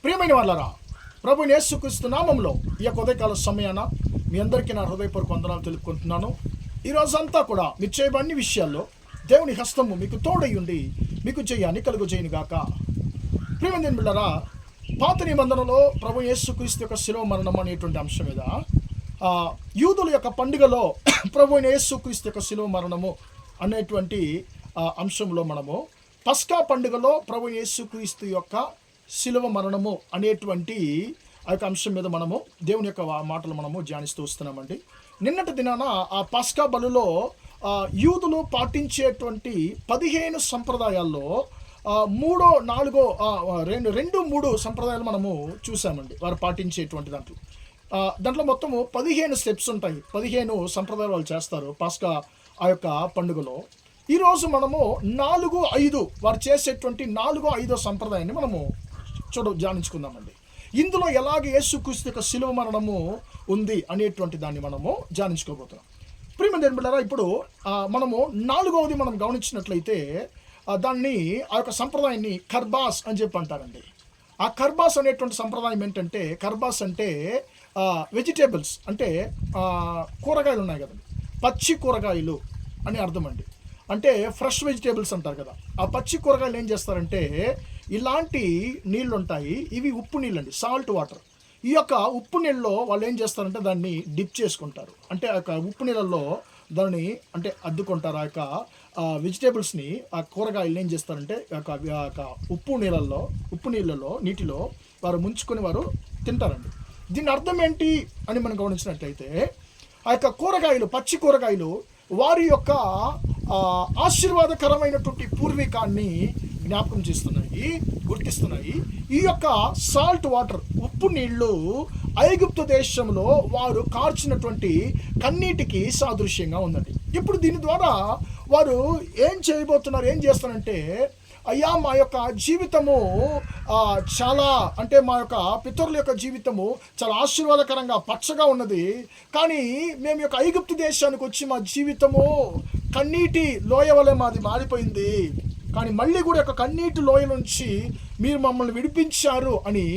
ప్రియమైన వాళ్ళరా, ప్రభు యేసుక్రీస్తు నామంలో ఈ యొక్క ఉదయకాల సమయాన మీ అందరికీ నా హృదయపూర్వక వందనాలు తెలుపుకుంటున్నాను. ఈ రోజంతా కూడా మీరు చేయబడిన అన్ని విషయాల్లో దేవుని హస్తము మీకు తోడయ్యుండి మీకు జయాన్ని కలుగజేయును గాక. ప్రియమైన బిడ్డలారా, పాత నిబంధనలో ప్రభు యేసుక్రీస్తు యొక్క శిలువ మరణం అనేటువంటి అంశం మీద యూదుల యొక్క పండుగలో ప్రభు యేసుక్రీస్తు యొక్క శిలువ మరణము అనేటువంటి అంశంలో మనము పస్కా పండుగలో ప్రభు యేసుక్రీస్తు యొక్క శిలువ మరణము అనేటువంటి ఆ యొక్క అంశం మీద మనము దేవుని యొక్క మాటలు మనము ధ్యానిస్తూ వస్తున్నామండి. నిన్నటి దినాన ఆ పస్కా బలులో యూదులు పాటించేటువంటి 15 సంప్రదాయాల్లో రెండు మూడు సంప్రదాయాలు మనము చూసామండి. వారు పాటించేటువంటి దాంట్లో మొత్తము 15 స్టెప్స్ ఉంటాయి. 15 సంప్రదాయాలు వాళ్ళు చేస్తారు పస్కా ఆ యొక్క పండుగలో. ఈరోజు మనము 4-5 వారు చేసేటువంటి 4-5 సంప్రదాయాన్ని మనము ధ్యానించుకుందామండి. ఇందులో ఎలాగ యేసుక్రీస్తు యొక్క శిలువ మరణము ఉంది అనేటువంటి దాన్ని మనము ధ్యానించుకోబోతున్నాం. ప్రియమైన బిడ్డలారా, ఇప్పుడు మనము 4వది మనం గమనించినట్లయితే దాన్ని ఆ యొక్క సంప్రదాయాన్ని కర్బాస్ అని చెప్పి అంటారండి. ఆ కర్బాస్ అనేటువంటి సంప్రదాయం ఏంటంటే, కర్బాస్ అంటే వెజిటేబుల్స్ అంటే కూరగాయలు ఉన్నాయి కదండి, పచ్చి కూరగాయలు అని అర్థం అండి. అంటే ఫ్రెష్ వెజిటేబుల్స్ అంటారు కదా. ఆ పచ్చి కూరగాయలు ఏం చేస్తారంటే, ఇలాంటి నీళ్ళు ఉంటాయి, ఇవి ఉప్పు నీళ్ళు అండి, సాల్ట్ వాటర్. ఈ యొక్క ఉప్పు నీళ్ళలో వాళ్ళు ఏం చేస్తారంటే దాన్ని డిప్ చేసుకుంటారు. అంటే ఆ యొక్క ఉప్పు నీళ్ళల్లో దాన్ని అంటే అద్దుకుంటారు. ఆ యొక్క వెజిటేబుల్స్ని, ఆ కూరగాయలు ఏం చేస్తారంటే ఉప్పు నీళ్ళలో నీటిలో వారు ముంచుకొని వారు తింటారండి. దీని అర్థం ఏంటి అని మనం గమనించినట్లయితే, ఆ యొక్క కూరగాయలు, పచ్చి కూరగాయలు వారి యొక్క ఆశీర్వాదకరమైనటువంటి పూర్వీకాన్ని జ్ఞాపకం చేస్తున్నాయి, గుర్తిస్తున్నాయి. ఈ యొక్క సాల్ట్ వాటర్, ఉప్పు నీళ్లు ఐగుప్తు దేశంలో వారు కార్చినటువంటి కన్నీటికి సాదృశ్యంగా ఉందండి. ఇప్పుడు దీని ద్వారా వారు ఏం చేస్తారంటే, అయ్యా మా యొక్క జీవితము చాలా అంటే మా యొక్క పితరుల యొక్క జీవితము చాలా ఆశీర్వాదకరంగా పచ్చగా ఉన్నది, కానీ మేము యొక్క ఐగుప్తు దేశానికి వచ్చి మా జీవితము కన్నీటి లోయ వలె మాది మారిపోయింది, కానీ మళ్ళీ కూడా యొక్క కన్నీటి లోయ నుంచి మీరు మమ్మల్ని విడిపించారు అని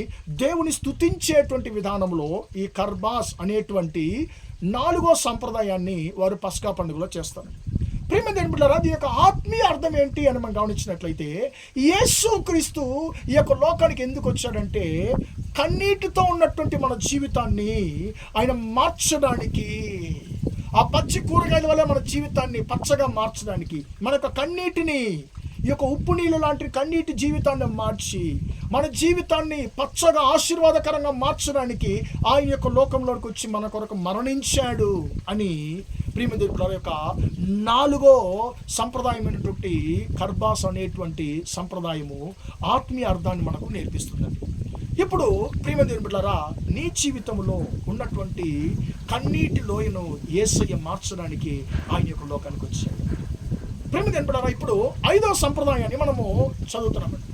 దేవుని స్తుతించేటువంటి విధానంలో ఈ కర్బాస్ అనేటువంటి 4వ సంప్రదాయాన్ని వారు పస్కా పండుగలో చేస్తారు. ప్రియమైన బిడ్డలారా, అది యొక్క ఆత్మీయ అర్థం ఏంటి అని మనం గమనించినట్లయితే, యేసుక్రీస్తు ఈ యొక్క లోకానికి ఎందుకు వచ్చాడంటే, కన్నీటితో ఉన్నటువంటి మన జీవితాన్ని ఆయన మార్చడానికి, ఆ పచ్చి కూరగాయల వల్ల మన జీవితాన్ని పచ్చగా మార్చడానికి, మన యొక్క కన్నీటిని ఈ యొక్క ఉప్పు నీళ్ళు లాంటి కన్నీటి జీవితాన్ని మార్చి మన జీవితాన్ని పచ్చగా ఆశీర్వాదకరంగా మార్చడానికి ఆయన యొక్క లోకంలోకి వచ్చి మన కొరకు మరణించాడు అని ప్రియమైన దేవుని యొక్క 4వ సంప్రదాయమైనటువంటి కర్బాస్ అనేటువంటి సంప్రదాయము ఆత్మీయ అర్థాన్ని మనకు నేర్పిస్తుందండి. ఇప్పుడు ప్రియమైన దేవుని బిడ్డలారా, నీ జీవితంలో ఉన్నటువంటి కన్నీటి లోయను యేసయ్య మార్చడానికి ఆయన యొక్క లోకానికి వచ్చాడు. ప్రియమైన దేవుని బిడ్డలారా, ఇప్పుడు 5వ సంప్రదాయాన్ని మనము చదువుతున్నామండి.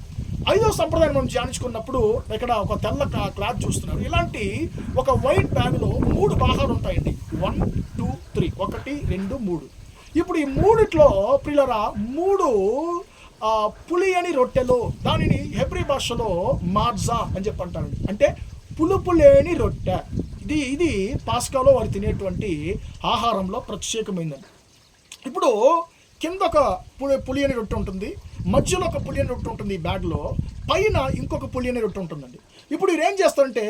5వ సంప్రదాయం మనం ధ్యానించుకున్నప్పుడు ఇక్కడ ఒక తెల్ల క్లాత్ చూస్తున్నారు. ఇలాంటి ఒక వైట్ బ్యాగ్లో 3 భాగాలు ఉంటాయండి. 1, 2, 3 1, 2, 3. ఇప్పుడు ఈ 3లో ప్రియులారా 3 పులియని రొట్టెలు, దానిని హెబ్రీ భాషలో మార్జా అని చెప్పి అంటారండి. అంటే పులుపు లేని రొట్టె. ఇది పాస్కాలో వారు తినేటువంటి ఆహారంలో ప్రత్యేకమైందండి. ఇప్పుడు కింద ఒక పులియని రొట్టె ఉంటుంది, మధ్యలో ఒక పులియని రొట్టె ఉంటుంది ఈ బ్యాగ్లో, పైన ఇంకొక పులియని రొట్టె ఉంటుందండి. ఇప్పుడు వీరు ఏం చేస్తారంటే,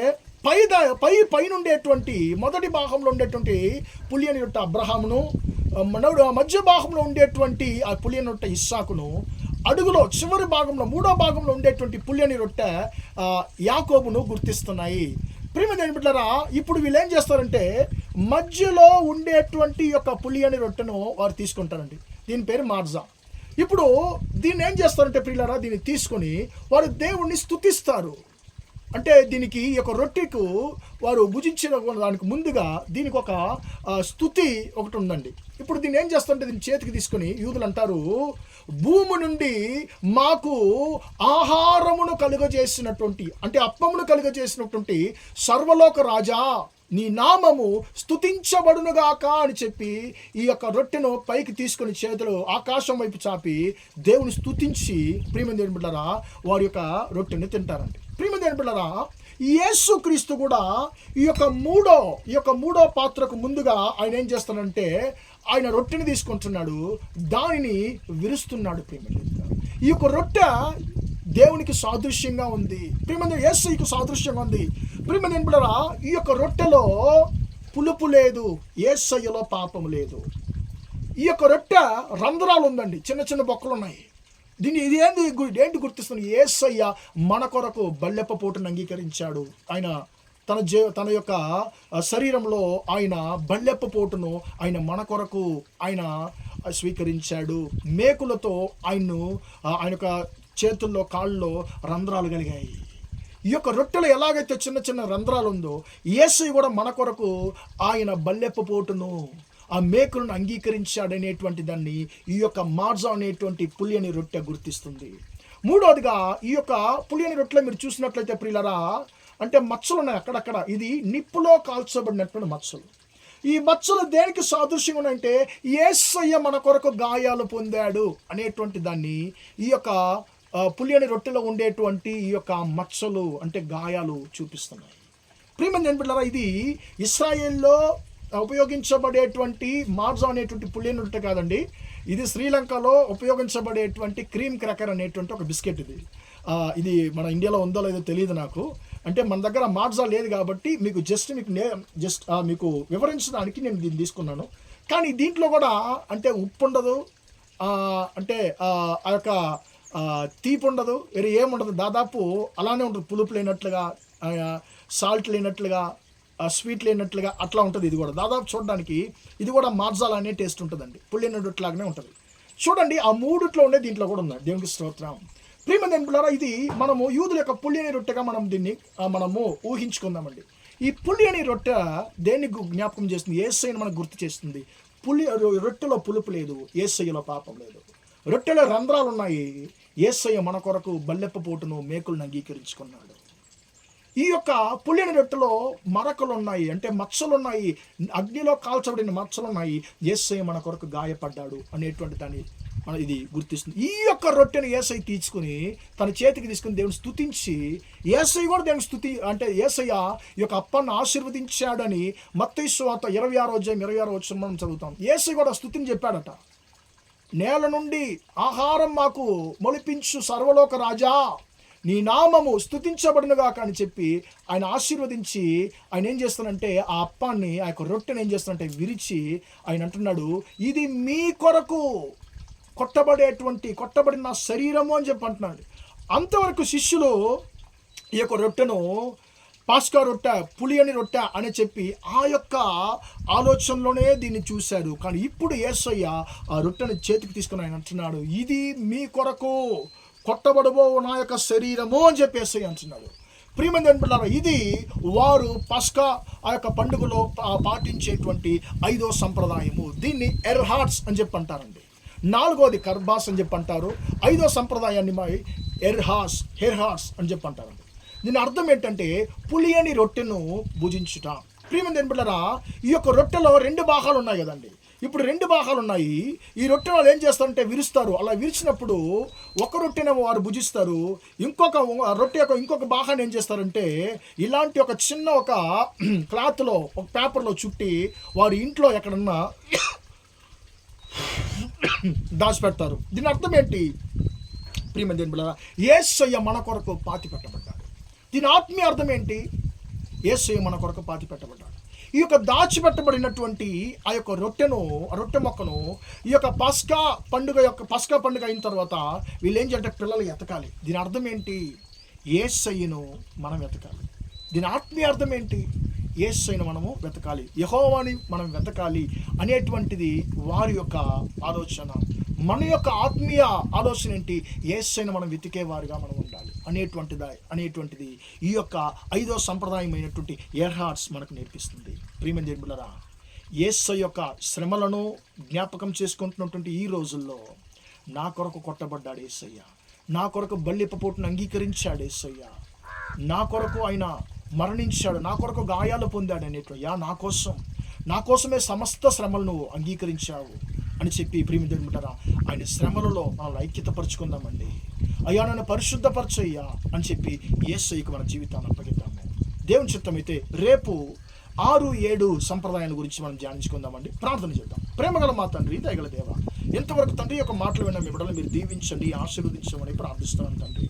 పైన ఉండేటువంటి మొదటి భాగంలో ఉండేటువంటి పులియని రొట్టె అబ్రహామును, మధ్య భాగంలో ఉండేటువంటి ఆ పులియని రొట్టె ఇస్సాకును, అడుగులో చివరి భాగంలో 3వ భాగంలో ఉండేటువంటి పులియని రొట్టె యాకోబును గుర్తిస్తున్నాయి. ప్రియమైన బిడ్డలారా, ఇప్పుడు వీళ్ళు ఏం చేస్తారంటే, మధ్యలో ఉండేటువంటి యొక్క పులియని రొట్టెను వారు తీసుకుంటారండి. దీని పేరు మార్జా. ఇప్పుడు దీన్ని ఏం చేస్తారంటే ప్రియులారా, దీన్ని తీసుకొని వారు దేవుణ్ణి స్తుతిస్తారు. అంటే దీనికి ఈ యొక్క రొట్టెకు వారు భుజించిన దానికి ముందుగా దీనికి ఒక స్తుతి ఒకటి ఉందండి. ఇప్పుడు దీన్ని ఏం చేస్తారంటే, దీన్ని చేతికి తీసుకొని యూదులు అంటారు, భూమి నుండి మాకు ఆహారమును కలుగజేసినటువంటి, అంటే అప్పమును కలుగజేసినటువంటి సర్వలోక రాజా నీ నామము స్తుతించబడునుగాక అని చెప్పి ఈ యొక్క రొట్టెను పైకి తీసుకొని చేతులు ఆకాశం వైపు చాపి దేవుని స్తుతించి ప్రియమైన దేవుని బిడ్డలారా వారి యొక్క రొట్టెని తింటారండి. ప్రియమైన దేని బిడ్డలారా, యేసు క్రీస్తు కూడా ఈ యొక్క మూడో పాత్రకు ముందుగా ఆయన ఏం చేస్తాడంటే ఆయన రొట్టెని తీసుకుంటున్నాడు, దానిని విరుస్తున్నాడు. ఈ యొక్క రొట్టె దేవునికి సాదృశ్యంగా ఉంది, యేసుకు సాదృశ్యంగా ఉంది. దేని బిడ్డలారా, ఈ యొక్క రొట్టెలో పులుపు లేదు, యేసయ్యలో పాపం లేదు. ఈ యొక్క రొట్టె రంధ్రాలు ఉందండి, చిన్న చిన్న బొక్కలు ఉన్నాయి. దీన్ని ఏంటి గుర్తిస్తుంది? యేసయ్య మన కొరకు బల్లెప్ప పోటును అంగీకరించాడు. ఆయన తన యొక్క శరీరంలో ఆయన బల్లెప్ప పోటును ఆయన మన కొరకు ఆయన స్వీకరించాడు. మేకులతో ఆయన యొక్క చేతుల్లో కాళ్ళలో రంధ్రాలు కలిగాయి. ఈ యొక్క రొట్టెలు ఎలాగైతే చిన్న చిన్న రంధ్రాలు ఉందో, యేసయ్య కూడా మన కొరకు ఆయన బల్లెప్ప పోటును ఆ మేకులను అంగీకరించాడనేటువంటి దాన్ని ఈ యొక్క మార్జా అనేటువంటి పులియని రొట్టె గుర్తిస్తుంది. మూడవదిగా ఈ యొక్క పులియని రొట్టెలో మీరు చూసినట్లయితే ప్రియులరా, అంటే మచ్చలు ఉన్నాయి అక్కడక్కడ. ఇది నిప్పులో కాల్చబడినటువంటి మచ్చలు. ఈ మచ్చలు దేనికి సాదృశ్యంగా ఉన్నాయంటే యేసయ్య మన కొరకు గాయాలు పొందాడు అనేటువంటి దాన్ని ఈ యొక్క పులియని రొట్టెలో ఉండేటువంటి ఈ యొక్క మచ్చలు అంటే గాయాలు చూపిస్తున్నాయి. ప్రియమైన బిడ్డలారా, ఇది ఇశ్రాయేల్లో ఉపయోగించబడేటువంటి మార్జా అనేటువంటి పులియని రొట్టె కాదండి. ఇది శ్రీలంకలో ఉపయోగించబడేటువంటి క్రీమ్ క్రాకర్ అనేటువంటి ఒక బిస్కెట్. ఇది మన ఇండియాలో ఉందో లేదో తెలియదు నాకు. అంటే మన దగ్గర మార్జా లేదు కాబట్టి మీకు వివరించడానికి నేను దీన్ని తీసుకున్నాను. కానీ దీంట్లో కూడా అంటే ఉప్పు ఉండదు, అంటే ఆ యొక్క తీపి ఉండదు, వేరే ఏముండదు. దాదాపు అలానే ఉంటుంది, పులుపు లేనట్లుగా, సాల్ట్ లేనట్లుగా, స్వీట్ లేనట్లుగా అట్లా ఉంటుంది. ఇది కూడా దాదాపు చూడడానికి ఇది కూడా మార్జాలా అనే టేస్ట్ ఉంటుందండి, పుల్లిన రొట్టెలాగానే ఉంటుంది. చూడండి, ఆ మూడిట్లో ఉండే దీంట్లో కూడా ఉంది. దేవునికి స్తోత్రం. ప్రియమైన బిడ్డలారా, ఇది మనము యూదుల యొక్క పుల్లిని రొట్టెగా దీన్ని మనము ఊహించుకుందామండి. ఈ పుల్లిని రొట్టె దేన్ని జ్ఞాపకం చేస్తుంది? యేసయ్యను మనకు గుర్తు చేస్తుంది. రొట్టెలో పులుపు లేదు, యేసయ్యలో పాపం లేదు. రొట్టెలో రంధ్రాలు ఉన్నాయి, యేసయ్య మన కొరకు బల్లెప్ప పోటును మేకులను అంగీకరించుకున్నాడు. ఈ యొక్క పుల్లిని రొట్టెలో మరకలు ఉన్నాయి, అంటే మచ్చలు ఉన్నాయి, అగ్నిలో కాల్చబడిన మచ్చలు ఉన్నాయి. యేసయ్య మన కొరకు గాయపడ్డాడు అనేటువంటి దాన్ని ఇది గుర్తిస్తుంది. ఈ యొక్క రొట్టెను యేసయ్య తీసుకుని తన చేతికి తీసుకుని దేవుని స్తుతించి, యేసయ్య కూడా దేవుని స్తుతి అంటే యేసయ్య ఈ యొక్క అప్పాన్ని ఆశీర్వదించాడని మత్తయి సువార్త 26 మనం చదువుతాం. యేసయ్య కూడా స్తుతిని చెప్పాడట. నేల నుండి ఆహారం మాకు మొలిపించు సర్వలోక రాజా, నీ నామము స్తుతించబడినగా అని చెప్పి ఆయన ఆశీర్వదించి ఆయన ఏం చేస్తానంటే ఆ అప్పాన్ని, ఆ యొక్క రొట్టెని ఏం చేస్తానంటే విరిచి ఆయన అంటున్నాడు, ఇది మీ కొరకు కొట్టబడిన శరీరము అని చెప్పి అంటున్నాడు. అంతవరకు శిష్యులు ఈ యొక్క రొట్టెను పాస్కా రొట్టె, పులియని రొట్టె అని చెప్పి ఆ యొక్క ఆలోచనలోనే దీన్ని చూశారు. కానీ ఇప్పుడు యేసయ్య ఆ రొట్టెని చేతికి తీసుకుని ఆయన అంటున్నాడు, ఇది మీ కొరకు కొట్టబడబో నా యొక్క శరీరము అని చెప్పి యేసయ్య అంటున్నాడు. ప్రియమైన బిడ్డలారా, ఇది వారు పస్కా ఆ యొక్క పండుగలో పాటించేటువంటి 5వ సంప్రదాయము. దీన్ని ఎర్హాట్స్ అని చెప్పి అంటారండి. 4వది కర్బాస్ అని చెప్పి అంటారు. 5వ సంప్రదాయాన్ని హెర్హాట్స్ అని చెప్పి అంటారండి. దీని అర్థం ఏంటంటే పులియని రొట్టెను భుజించుట. ప్రియమైన బిడ్డలారా, ఈ యొక్క రొట్టెలో 2 భాగాలు ఉన్నాయి కదండి. ఇప్పుడు 2 భాగాలు ఉన్నాయి. ఈ రొట్టె వాళ్ళు ఏం చేస్తారంటే విరుస్తారు. అలా విరిచినప్పుడు ఒక రొట్టెనేమో వారు భుజిస్తారు, ఇంకొక రొట్టె యొక్క ఇంకొక భాగాన్ని ఏం చేస్తారంటే ఇలాంటి ఒక చిన్న ఒక క్లాత్లో, ఒక పేపర్లో చుట్టి వారి ఇంట్లో ఎక్కడన్నా దాచిపెడతారు. దీని అర్థం ఏంటి? ప్రియమైన బిడ్డలారా, యేసయ్య మన కొరకు పాతి పెట్టబడ్డాడు. దీని ఆత్మీయ అర్థం ఏంటి? యేసయ్య మన కొరకు పాతి పెట్టబడ్డాడు. ఈ యొక్క దాచిపెట్టబడినటువంటి ఆ యొక్క రొట్టె మొక్కను ఈ యొక్క పస్కా పండుగ అయిన తర్వాత వీళ్ళు ఏం చేయాలంటే పిల్లలు ఎతకాలి. దీని అర్థం ఏంటి? యేసయ్యను మనం వెతకాలి. దీని ఆత్మీయ అర్థం ఏంటి? యేసయ్యను మనము వెతకాలి, యెహోవాని మనం వెతకాలి అనేటువంటిది వారి యొక్క ఆలోచన. మన యొక్క ఆత్మీయ ఆలోచన ఏంటి? యేసయ్యను మనం వెతికేవారిగా మనం ఉండాలి అనేటువంటిది ఈ యొక్క 5వ సంప్రదాయమైనటువంటి ఎర్హాట్స్ మనకు నేర్పిస్తుంది. ప్రియమైన దేవులారా, యేసయ్య యొక్క శ్రమలను జ్ఞాపకం చేసుకుంటున్నటువంటి ఈ రోజుల్లో నా కొరకు కొట్టబడ్డాడు యేసయ్య, నా కొరకు బల్లెప్ప పోటును అంగీకరించాడు యేసయ్య, నా కొరకు ఆయన మరణించాడు, నా కొరకు గాయాలు పొందాడు అనేటువంటి నా కోసమే సమస్త శ్రమలను అంగీకరించావు అని చెప్పి ప్రియమైన దేవులారా, ఆయన శ్రమలలో మనల్ని ఐక్యతపరుచుకుందామండి. అయ్యా నన్ను పరిశుద్ధపరచయ్యా అని చెప్పి యేసయ్యకు మన జీవితాన్ని అప్పగిద్దాము. దేవుని చిత్తమైతే రేపు 6-7 సంప్రదాయాల గురించి మనం ధ్యానించుకుందామండి. ప్రార్థన చేద్దాం. ప్రేమగల మా తండ్రి, దయగల దేవ, ఎంతవరకు తండ్రి యొక్క మాటలు విన్న మీ బిడ్డలు మీరు దీవించండి, ఆశీర్వదించమని ప్రార్థిస్తున్నాను తండ్రి.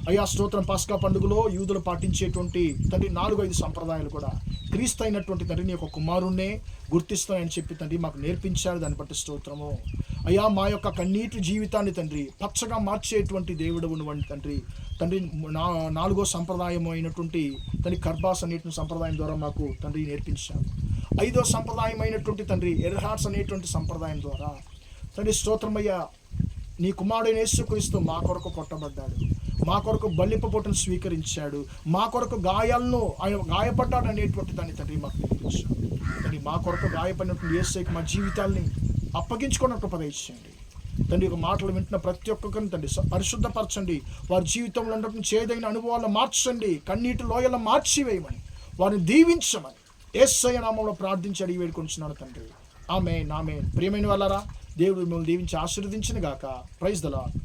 అయ్యా స్తోత్రం. పాస్కా పండుగలో యూదులు పాటించేటువంటి తండ్రి 4-5 సంప్రదాయాలు కూడా క్రీస్తు అయినటువంటి తండ్రి నీ యొక్క కుమారుణ్ణే గుర్తిస్తాయని చెప్పి తండ్రి మాకు నేర్పించారు. దాన్ని బట్టి స్తోత్రము. అయ్యా మా యొక్క కన్నీటి జీవితాన్ని తండ్రి పచ్చగా మార్చేటువంటి దేవుడు ఉన్నవంటి తండ్రి 4వ సంప్రదాయం అయినటువంటి తండ్రి కర్బాస్ అనేటువంటి సంప్రదాయం ద్వారా మాకు తండ్రి నేర్పించారు. 5వ సంప్రదాయం అయినటువంటి తండ్రి ఎర్హార్ట్స్ అనేటువంటి సంప్రదాయం ద్వారా తండ్రి స్తోత్రమయ్యా నీ కుమారుడైన యేసుక్రీస్తు మా కొరకు కొట్టబడ్డాడు, మా కొరకు బలిపొట్టును స్వీకరించాడు, మా కొరకు గాయాలను ఆయన గాయపడ్డాడు అనేటువంటి దాన్ని తండ్రి మాకు నేర్పించాడు. తండ్రి మా కొరకు గాయపడినటువంటి యేసుకి మా జీవితాల్ని అప్పగించుకున్నట్టు ఉపదేశించండి తండ్రి. ఒక మాటలు వింటున్న ప్రతి ఒక్కరిని తండ్రి పరిశుద్ధపరచండి, వారి జీవితంలో ఉన్నటువంటి చేదైన అనుభవాలను మార్చండి, కన్నీటి లోయలను మార్చివేయమని, వారిని దీవించమని యేసయ్య నామములో ప్రార్థించి అడిగి వేడుకొంచున్నాను తండ్రి. ఆమేన్. ప్రియమైన వాళ్ళారా, దేవుడు మిమ్మల్ని దీవించి ఆశీర్వదించిన గాక. Praise the lord.